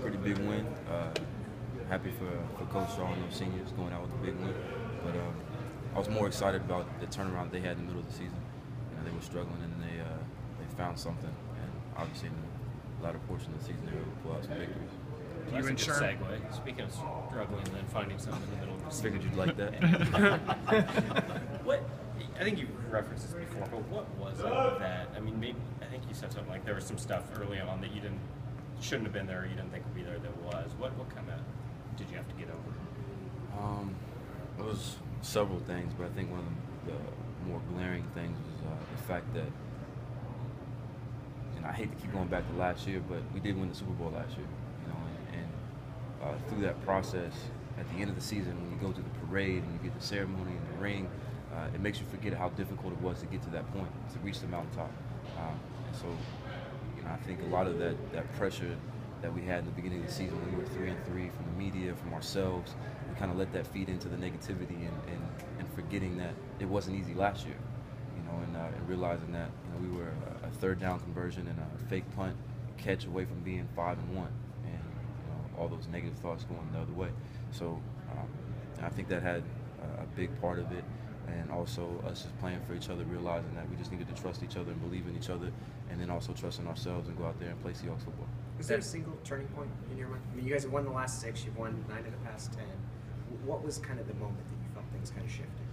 pretty big win. Happy for Coach Shaw and those seniors going out with a big win. But I was more excited about the turnaround they had in the middle of the season. They were struggling and they found something. And obviously in the latter portion of the season they were able to pull out some victories. Well, that's a good segue. Speaking of struggling and then finding something in the middle of the season. Figured you'd like that. I think you've referenced this before, but what was it that, I mean, maybe, I think you said something like there was some stuff early on that you shouldn't have been there, or you didn't think would be there that was. What kind of did you have to get over? It was several things, but I think one of the more glaring things was the fact that, and I hate to keep going back to last year, but we did win the Super Bowl last year, and through that process, at the end of the season, when you go to the parade and you get the ceremony and the ring, it makes you forget how difficult it was to get to that point, to reach the mountaintop. And so, I think a lot of that pressure that we had in the beginning of the season when we were 3-3 from the media, from ourselves, we kind of let that feed into the negativity and forgetting that it wasn't easy last year, and realizing that we were a third down conversion and a fake punt catch away from being 5-1, and all those negative thoughts going the other way. So I think that had a big part of it, and also us just playing for each other, realizing that we just needed to trust each other and believe in each other, and then also trusting ourselves and go out there and play Seahawks football. Was there a single turning point in your mind? I mean, you guys have won the last 6, you've won 9 of the past 10. What was kind of the moment that you felt things kind of shifted?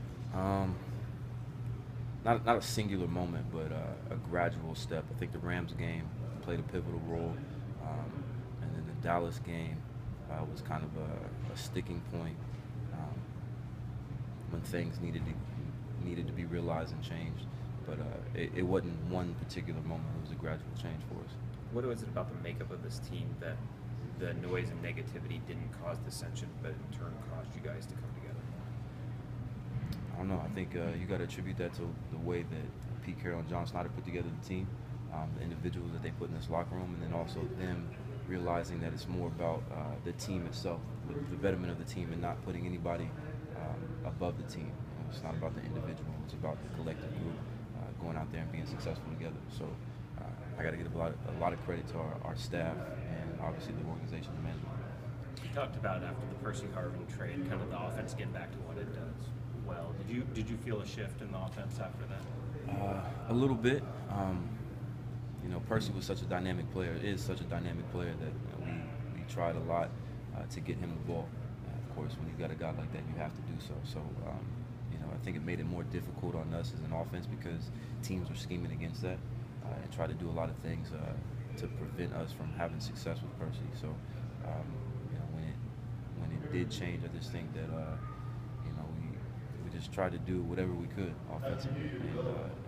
Not a singular moment, but a gradual step. I think the Rams game played a pivotal role, and then the Dallas game was kind of a sticking point when things needed to be realized and changed. But it wasn't one particular moment. It was a gradual change for us. What was it about the makeup of this team that the noise and negativity didn't cause dissension, but in turn caused you guys to come together? I don't know. I think you got to attribute that to the way that Pete Carroll and John Snyder put together the team, the individuals that they put in this locker room, and then also them realizing that it's more about the team itself, the betterment of the team, and not putting anybody above the team. It's not about the individual. It's about the collective group going out there and being successful together. So I got to give a lot of credit to our staff and obviously the organization and management. You talked about after the Percy Harvin trade, kind of the offense getting back to what it does well. Did you feel a shift in the offense after that? A little bit. Percy was such a dynamic player. Is such a dynamic player that we tried a lot to get him the ball. Of course, when you got a guy like that, you have to do so. So, I think it made it more difficult on us as an offense because teams were scheming against that and tried to do a lot of things to prevent us from having success with Percy. So, when it did change, I just think that we just tried to do whatever we could offensively, and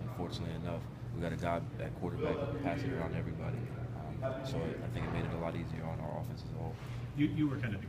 unfortunately enough, we got a guy at quarterback who can pass it around everybody. So I think it made it a lot easier on our offense as a whole. You were kind of